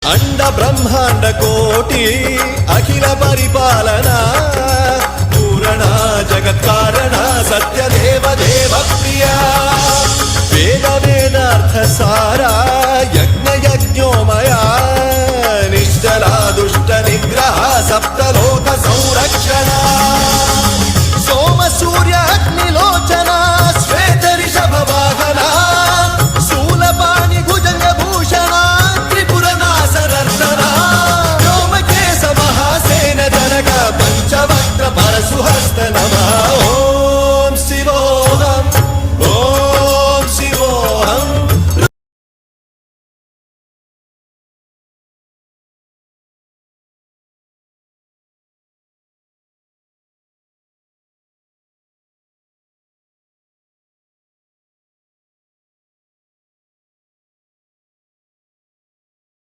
अंड ब्रह्मांड कोटि अखिल परिपालना पूरणा जगत्कारण सत्यदेव देव प्रिया वेद वेदार्थ सारा यज्ञ यज्ञोमया निश्चला दुष्ट निग्रह सप्तलो